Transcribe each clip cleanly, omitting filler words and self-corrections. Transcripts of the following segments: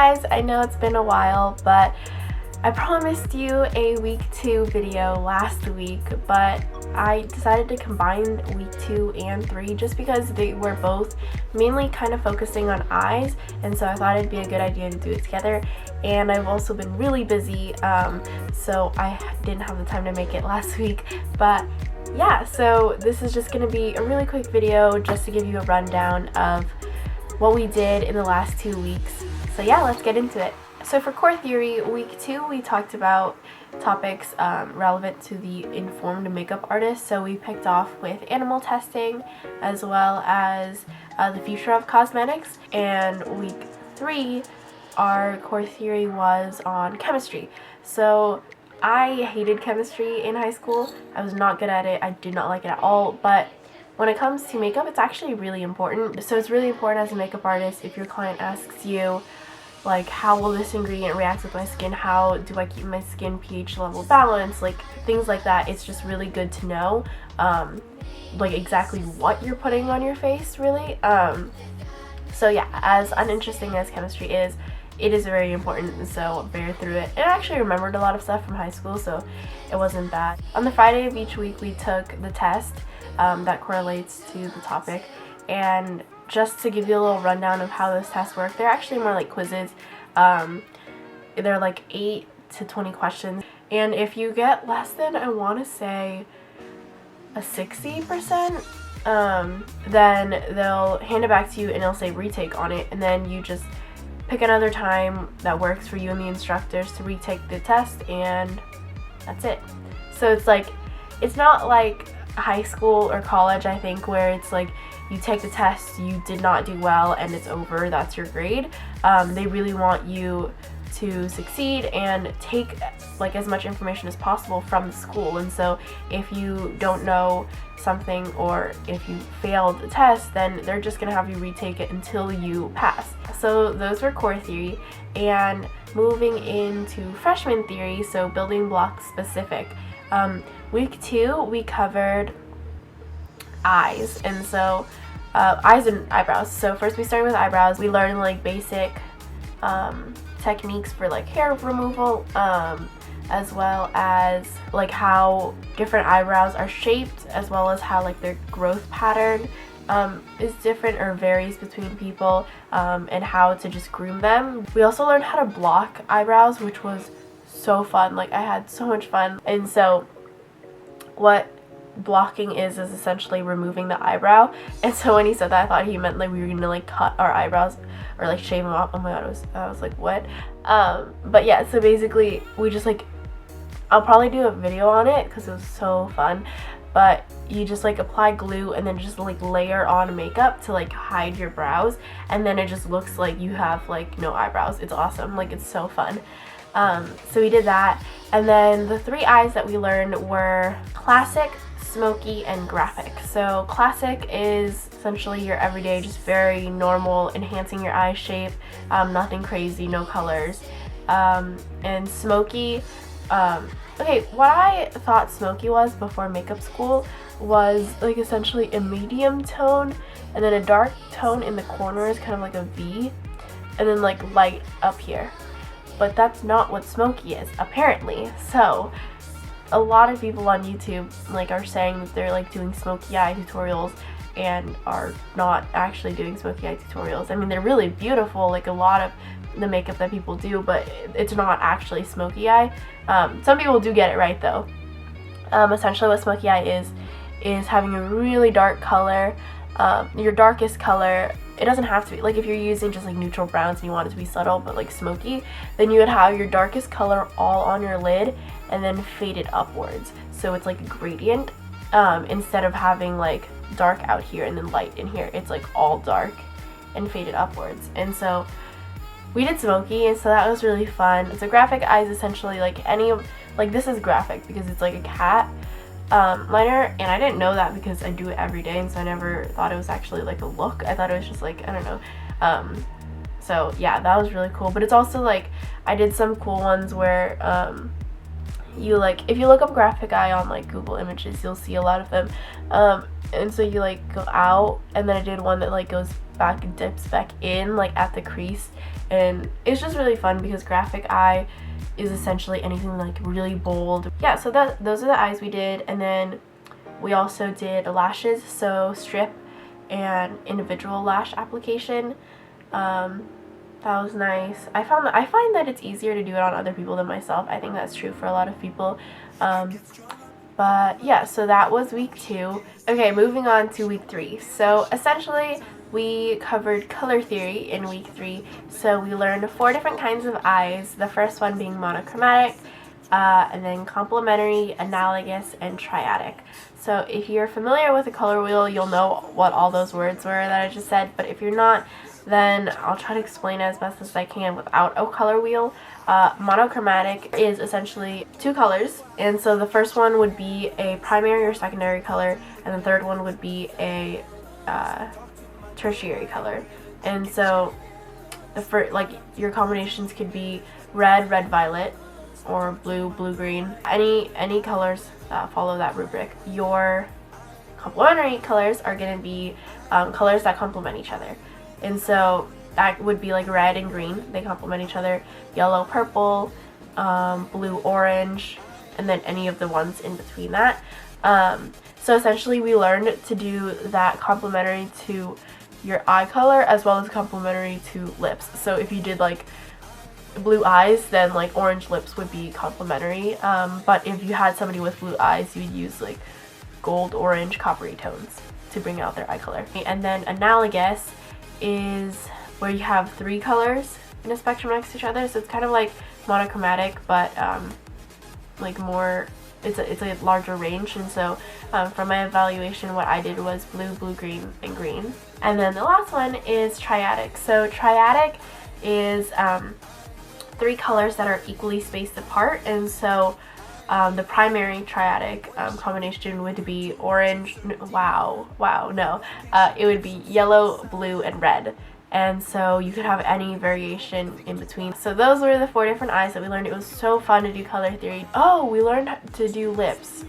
guys, I know it's been a while, but I promised you a week 2 video last week, but I decided to combine week 2 and 3 just because they were both mainly kind of focusing on eyes, and so I thought it'd be a good idea to do it together. And I've also been really busy, so I didn't have the time to make it last week, but yeah, so this is just going to be a really quick video just to give you a rundown of what we did in the last 2 weeks. So yeah, let's get into it. So for core theory, week 2 we talked about topics relevant to the informed makeup artist. So we picked off with animal testing as well as the future of cosmetics. And week 3, our core theory was on chemistry. So I hated chemistry in high school. I was not good at it. I did not like it at all. But when it comes to makeup, it's actually really important. So it's really important as a makeup artist if your client asks you, like, how will this ingredient react with my skin? How do I keep my skin pH level balanced? Like, things like that. It's just really good to know, like, exactly what you're putting on your face, really. So yeah, as uninteresting as chemistry is, it is very important, so bear through it. And I actually remembered a lot of stuff from high school, so it wasn't bad. On the Friday of each week, we took the test that correlates to the topic, and just to give you a little rundown of how those tests work, they're actually more like quizzes. They're like 8 to 20 questions, and if you get less than, I want to say, a 60%, then they'll hand it back to you and they'll say retake on it, and then you just pick another time that works for you and the instructors to retake the test, and that's it. So it's like, it's not like high school or college, I think, where it's like you take the test, you did not do well, and it's over, that's your grade. They really want you to succeed and take like as much information as possible from the school. And so if you don't know something or if you failed the test, then they're just gonna have you retake it until you pass. So those were core theory. And moving into freshman theory, so building blocks specific, week 2 we covered eyes, and so eyes and eyebrows. So first we started with eyebrows. We learned like basic techniques for like hair removal, as well as like how different eyebrows are shaped, as well as how like their growth pattern is different or varies between people, and how to just groom them. We also learned how to block eyebrows, which was so fun. Like, I had so much fun. And so what blocking is essentially removing the eyebrow. And so when he said that, I thought he meant like we were gonna like cut our eyebrows or like shave them off. Oh my god, I was like, what? But yeah, so basically we just like, I'll probably do a video on it because it was so fun, but you just like apply glue and then just like layer on makeup to like hide your brows, and then it just looks like you have like no eyebrows. It's awesome. Like, it's so fun. So we did that, and then the 3 eyes that we learned were classic, smoky, and graphic. So classic is essentially your everyday, just very normal, enhancing your eye shape, nothing crazy, no colors. And smoky, okay, what I thought smoky was before makeup school was like essentially a medium tone and then a dark tone in the corners, kind of like a V, and then like light up here. But that's not what smoky is, apparently. So a lot of people on YouTube like are saying that they're like doing smoky eye tutorials and are not actually doing smoky eye tutorials. I mean, they're really beautiful, like a lot of the makeup that people do, but it's not actually smoky eye. Some people do get it right though. Essentially what smoky eye is having a really dark color, your darkest color. It doesn't have to be, like if you're using just like neutral browns and you want it to be subtle but like smoky, then you would have your darkest color all on your lid and then fade it upwards. So it's like a gradient, instead of having like dark out here and then light in here. It's like all dark and faded upwards. And so we did smoky, and so that was really fun. So graphic eyes essentially like any of, like this is graphic because it's like a cat liner, and I didn't know that because I do it every day, and so I never thought it was actually like a look. I thought it was just like, I don't know. So yeah, that was really cool. But it's also like, I did some cool ones where you like, if you look up graphic eye on like Google Images, you'll see a lot of them, And so you like go out, and then I did one that like goes back and dips back in like at the crease, and it's just really fun because graphic eye is essentially anything like really bold. Yeah, so those are the eyes we did, and then we also did lashes, so strip and individual lash application. That was nice. I find that it's easier to do it on other people than myself. I think that's true for a lot of people. But yeah, so that was week 2. Okay, moving on to week 3. So essentially we covered color theory in week 3. So we learned 4 different kinds of eyes, the first one being monochromatic, and then complementary, analogous, and triadic. So if you're familiar with a color wheel, you'll know what all those words were that I just said, but if you're not, then I'll try to explain it as best as I can without a color wheel. Monochromatic is essentially 2 colors, and so the first one would be a primary or secondary color, and the third one would be a tertiary color. And so like your combinations could be red, red-violet, or blue, blue-green, any colors that follow that rubric. Your complementary colors are going to be colors that complement each other. And so that would be like red and green, they complement each other, yellow, purple, blue, orange, and then any of the ones in between that. So essentially we learned to do that complementary to your eye color as well as complementary to lips. So if you did like blue eyes, then like orange lips would be complementary, but if you had somebody with blue eyes, you'd use like gold, orange, coppery tones to bring out their eye color. And then analogous is where you have 3 colors in a spectrum next to each other, so it's kind of like monochromatic, but like more, it's a larger range. And so from my evaluation, what I did was blue, blue, green, and green. And then the last one is triadic. So triadic is 3 colors that are equally spaced apart, and so the primary triadic combination would be orange, it would be yellow, blue, and red. And so you could have any variation in between. So those were the 4 different eyes that we learned. It was so fun to do color theory. Oh, we learned to do lips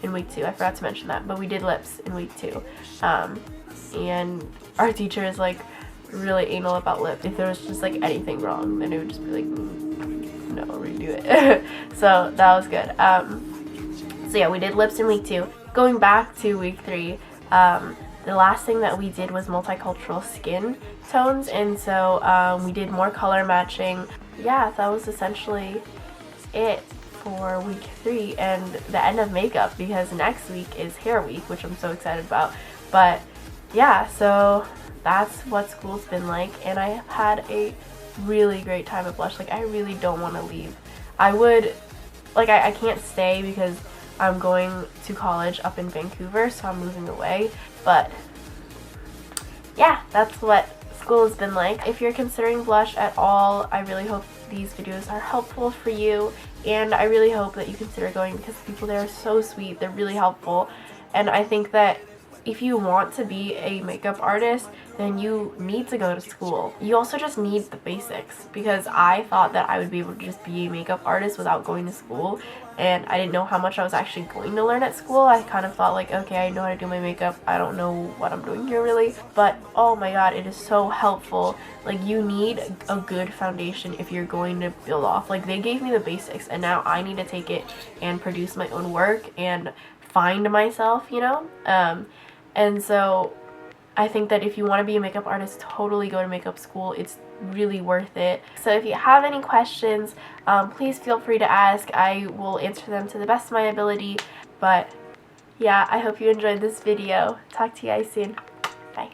in week 2. I forgot to mention that, but we did lips in week 2. And our teacher is like really anal about lips. If there was just like anything wrong, then it would just be like, no, redo it. So that was good. So yeah, we did lips in week 2. Going back to week 3, the last thing that we did was multicultural skin tones, and so we did more color matching. Yeah, that was essentially it for week 3 and the end of makeup, because next week is hair week, which I'm so excited about. But yeah, so that's what school's been like, and I have had a really great time at Blush. Like, I really don't want to leave. I would, like, I can't stay because I'm going to college up in Vancouver, so I'm moving away. But yeah, that's what school has been like. If you're considering Blush at all, I really hope these videos are helpful for you, and I really hope that you consider going, because the people there are so sweet, they're really helpful. And I think that if you want to be a makeup artist, then you need to go to school. You also just need the basics, because I thought that I would be able to just be a makeup artist without going to school, and I didn't know how much I was actually going to learn at school. I kind of thought like, okay, I know how to do my makeup, I don't know what I'm doing here really. But oh my god, it is so helpful. Like, you need a good foundation if you're going to build off. Like, they gave me the basics, and now I need to take it and produce my own work and find myself, you know? And so I think that if you want to be a makeup artist, totally go to makeup school. It's really worth it. So if you have any questions, please feel free to ask. I will answer them to the best of my ability. But yeah, I hope you enjoyed this video. Talk to you guys soon. Bye.